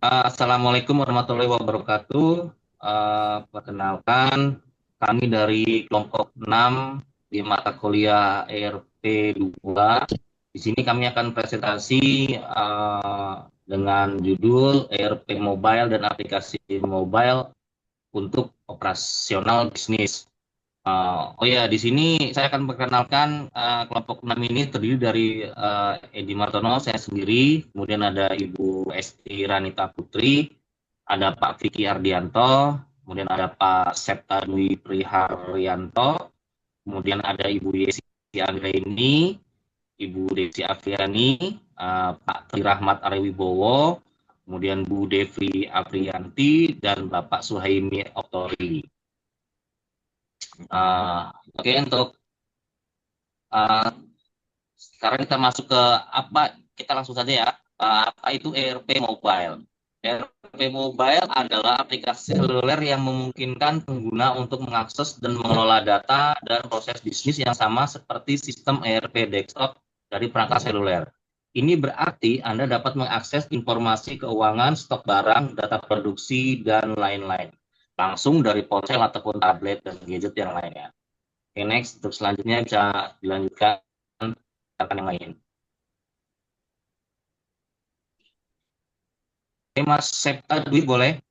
Assalamualaikum warahmatullahi wabarakatuh. Perkenalkan, kami dari kelompok 6 di mata kuliah ERP 2. Di sini kami akan presentasi dengan judul ERP Mobile dan aplikasi mobile untuk operasional bisnis. Oh ya, di sini saya akan perkenalkan kelompok 6 ini terdiri dari Edi Martono, saya sendiri, kemudian ada Ibu Esti Ranita Putri, ada Pak Vicky Ardianto, kemudian ada Pak Septa Dwi Priharyanto, kemudian ada Ibu Yesi Anggraini, Ibu Desi Afriani, Pak Tri Rahmat Arewibowo, kemudian Bu Devi Afrianti, dan Bapak Suhaimi Oktori. Oke, untuk uh, sekarang kita masuk ke apa, kita langsung saja ya. Apa itu ERP Mobile? ERP Mobile adalah aplikasi seluler yang memungkinkan pengguna untuk mengakses dan mengelola data dan proses bisnis yang sama seperti sistem ERP desktop dari perangkat seluler. Ini berarti Anda dapat mengakses informasi keuangan, stok barang, data produksi, dan lain-lain. Langsung dari ponsel ataupun tablet dan gadget yang lainnya. Oke, next. Untuk selanjutnya bisa dilanjutkan akan yang lain. Oke, Mas Septa Dwi boleh?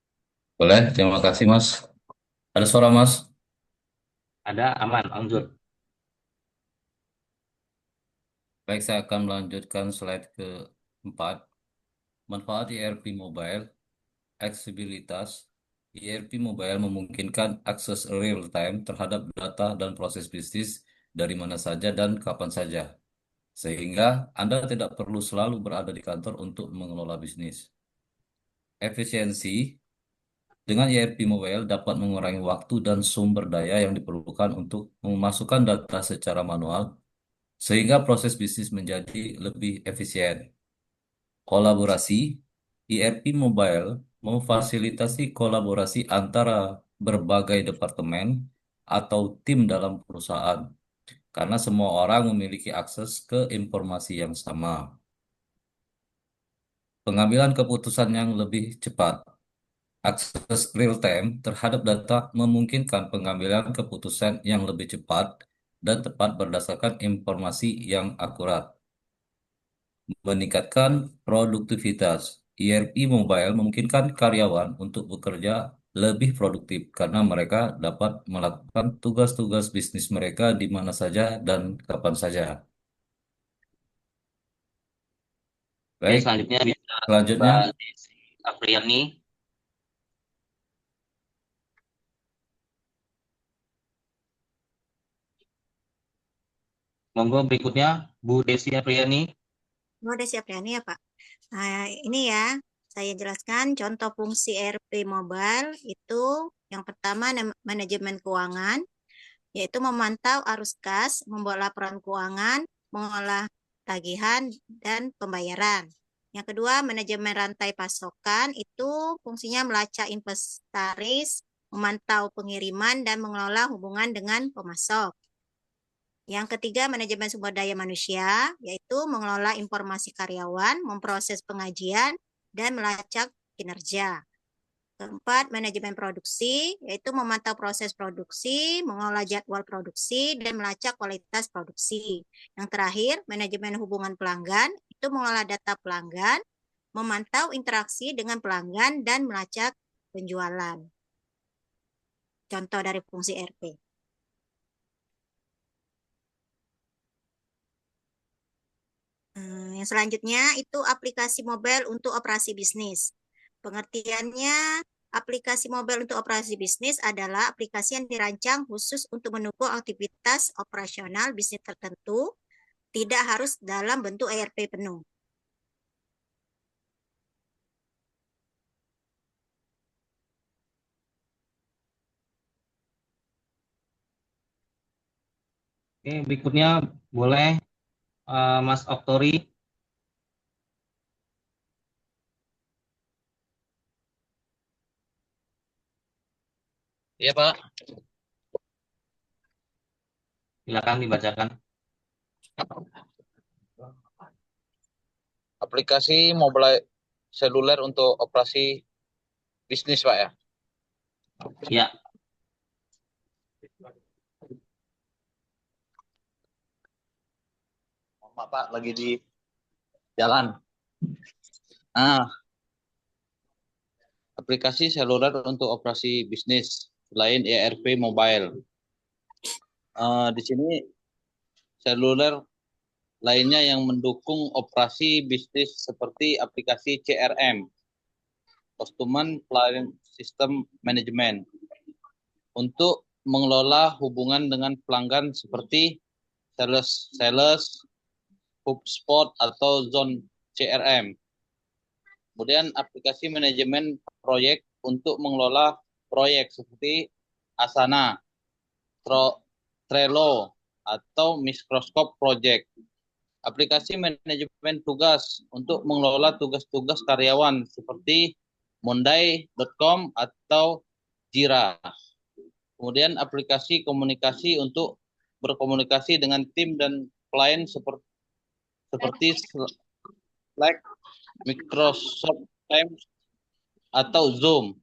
Boleh, terima kasih Mas. Ada suara Mas? Ada aman, lanjut. Baik, saya akan melanjutkan slide keempat. Manfaat ERP Mobile, aksesibilitas. ERP Mobile memungkinkan akses real-time terhadap data dan proses bisnis dari mana saja dan kapan saja. Sehingga Anda tidak perlu selalu berada di kantor untuk mengelola bisnis. Efisiensi, dengan ERP Mobile dapat mengurangi waktu dan sumber daya yang diperlukan untuk memasukkan data secara manual sehingga proses bisnis menjadi lebih efisien. Kolaborasi, ERP Mobile memfasilitasi kolaborasi antara berbagai departemen atau tim dalam perusahaan, karena semua orang memiliki akses ke informasi yang sama. Pengambilan keputusan yang lebih cepat, akses real-time terhadap data memungkinkan pengambilan keputusan yang lebih cepat dan tepat berdasarkan informasi yang akurat. Meningkatkan produktivitas. ERP Mobile memungkinkan karyawan untuk bekerja lebih produktif karena mereka dapat melakukan tugas-tugas bisnis mereka di mana saja dan kapan saja. Oke, Baik, selanjutnya bisa selanjutnya, Mbak Desi Afriani. Monggo berikutnya Bu Desi Afriani. Oh, udah siap ya nih ya, Pak. Nah, ini ya, saya jelaskan contoh fungsi ERP mobile itu yang pertama manajemen keuangan, yaitu memantau arus kas, membuat laporan keuangan, mengolah tagihan, dan pembayaran. Yang kedua, manajemen rantai pasokan itu fungsinya melacak inventaris, memantau pengiriman, dan mengelola hubungan dengan pemasok. Yang ketiga, manajemen sumber daya manusia, yaitu mengelola informasi karyawan, memproses pengajian, dan melacak kinerja. Keempat, manajemen produksi, yaitu memantau proses produksi, mengelola jadwal produksi, dan melacak kualitas produksi. Yang terakhir, manajemen hubungan pelanggan, itu mengelola data pelanggan, memantau interaksi dengan pelanggan, dan melacak penjualan. Contoh dari fungsi RP. Yang selanjutnya itu aplikasi mobile untuk operasi bisnis. Pengertiannya, aplikasi mobile untuk operasi bisnis adalah aplikasi yang dirancang khusus untuk mendukung aktivitas operasional bisnis tertentu, tidak harus dalam bentuk ERP penuh. Oke, berikutnya boleh Mas Oktori. Iya, Pak. Silakan dibacakan. Aplikasi mobile seluler untuk operasi bisnis, Pak ya? Ya, Maaf, Pak, lagi di jalan. Aplikasi seluler untuk operasi bisnis selain ERP mobile. Di sini seluler lainnya yang mendukung operasi bisnis seperti aplikasi CRM, Customer Client System Management, untuk mengelola hubungan dengan pelanggan seperti sales, HubSpot atau Zone CRM. Kemudian aplikasi manajemen proyek untuk mengelola proyek seperti Asana, Trello, atau Microsoft Project. Aplikasi manajemen tugas untuk mengelola tugas-tugas karyawan seperti Monday.com atau Jira. Kemudian aplikasi komunikasi untuk berkomunikasi dengan tim dan klien seperti Slack, Microsoft Teams, atau Zoom.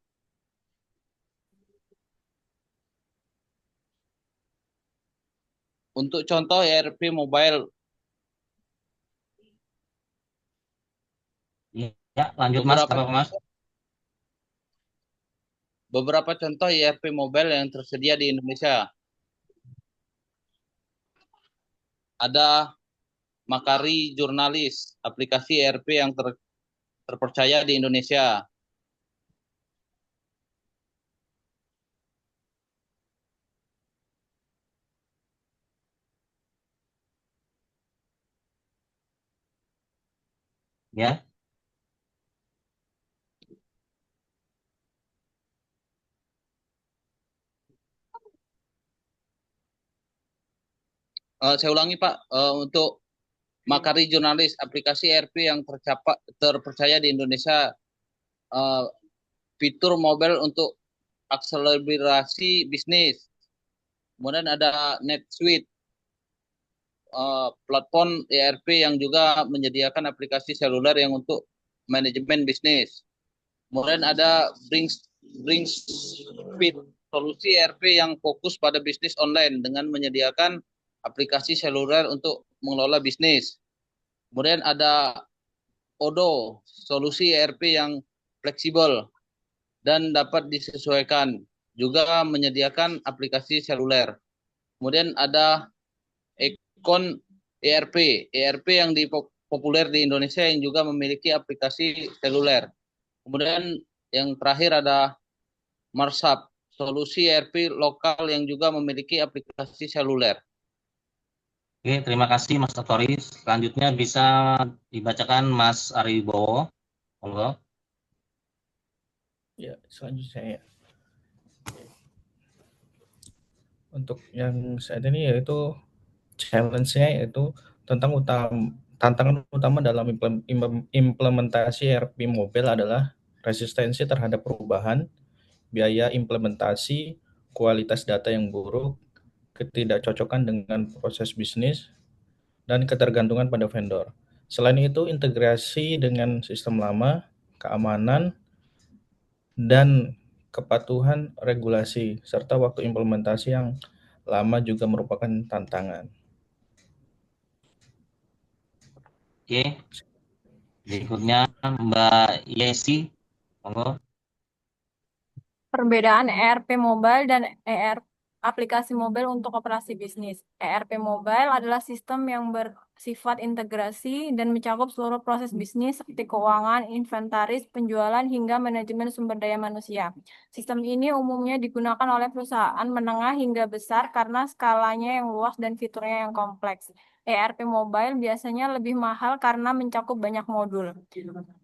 Untuk contoh ERP mobile, ya lanjut Mas, apa Mas? beberapa contoh ERP mobile yang tersedia di Indonesia. Ada Makari Jurnalis, aplikasi ERP yang terpercaya di Indonesia. Ya, Saya ulangi Pak, untuk Makari Jurnalis, aplikasi ERP yang terpercaya di Indonesia, fitur mobile untuk akselerasi bisnis. Kemudian ada NetSuite, platform ERP yang juga menyediakan aplikasi seluler yang untuk manajemen bisnis. Kemudian ada Bringspeed, solusi ERP yang fokus pada bisnis online dengan menyediakan aplikasi seluler untuk mengelola bisnis. Kemudian ada Odoo, solusi ERP yang fleksibel dan dapat disesuaikan, juga menyediakan aplikasi seluler. Kemudian ada Econ ERP yang populer di Indonesia yang juga memiliki aplikasi seluler. Kemudian yang terakhir ada Marsap, solusi ERP lokal yang juga memiliki aplikasi seluler. oke, terima kasih Mas Totoris. Selanjutnya bisa dibacakan Mas Aribowo. Monggo. Ya, selanjutnya ya. Untuk yang saat ini yaitu challenge-nya yaitu tantangan utama dalam implementasi ERP mobile adalah resistensi terhadap perubahan, biaya implementasi, kualitas data yang buruk, ketidakcocokan dengan proses bisnis, dan ketergantungan pada vendor. Selain itu, integrasi dengan sistem lama, keamanan, dan kepatuhan regulasi, serta waktu implementasi yang lama juga merupakan tantangan. Oke, berikutnya Mbak Yesi. Monggo. Perbedaan ERP mobile dan aplikasi mobile untuk operasi bisnis. ERP mobile adalah sistem yang bersifat integrasi dan mencakup seluruh proses bisnis seperti keuangan, inventaris, penjualan, hingga manajemen sumber daya manusia. Sistem ini umumnya digunakan oleh perusahaan menengah hingga besar karena skalanya yang luas dan fiturnya yang kompleks. ERP mobile biasanya lebih mahal karena mencakup banyak modul.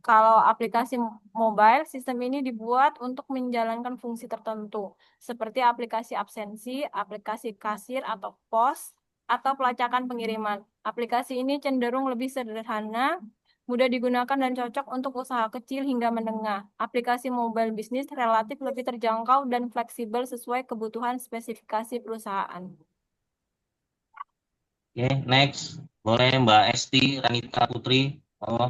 Kalau aplikasi mobile, sistem ini dibuat untuk menjalankan fungsi tertentu, seperti aplikasi absensi, aplikasi kasir atau pos, atau pelacakan pengiriman. Aplikasi ini cenderung lebih sederhana, mudah digunakan dan cocok untuk usaha kecil hingga menengah. Aplikasi mobile bisnis relatif lebih terjangkau dan fleksibel sesuai kebutuhan spesifikasi perusahaan. Oke, next. Boleh Mbak Esti Ranita Putri. Oh,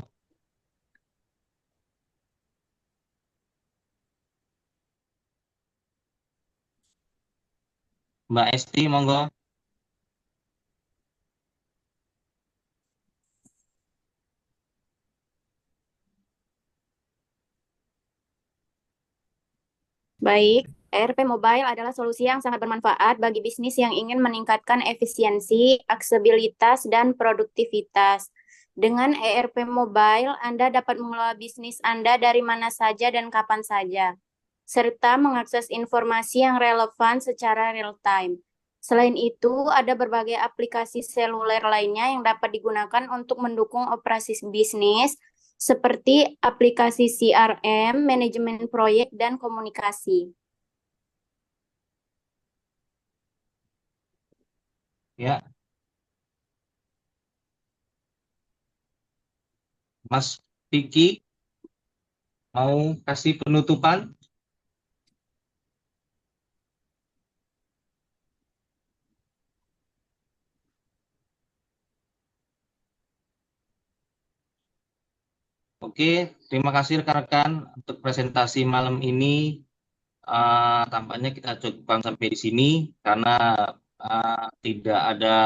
Mbak Esti, monggo. Baik, ERP Mobile adalah solusi yang sangat bermanfaat bagi bisnis yang ingin meningkatkan efisiensi, aksesibilitas, dan produktivitas. Dengan ERP Mobile, Anda dapat mengelola bisnis Anda dari mana saja dan kapan saja, serta mengakses informasi yang relevan secara real-time. Selain itu, ada berbagai aplikasi seluler lainnya yang dapat digunakan untuk mendukung operasi bisnis, seperti aplikasi CRM, manajemen proyek, dan komunikasi. Ya, Mas Piki mau kasih penutupan? Oke, terima kasih rekan-rekan untuk presentasi malam ini. Tampaknya kita cukupkan sampai di sini karena tidak ada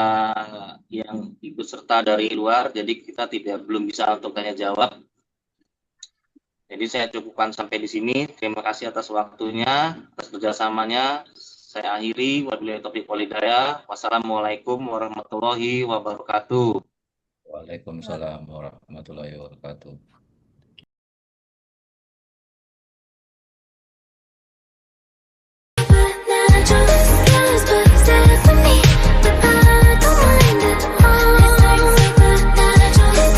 yang ikut serta dari luar, jadi kita belum bisa untuk tanya jawab. Jadi saya cukupkan sampai di sini. Terima kasih atas waktunya, atas kerjasamanya. Saya akhiri. Wabillahi taufiq wal hidayah. Wassalamualaikum warahmatullahi wabarakatuh. Waalaikumsalam warahmatullahi wabarakatuh.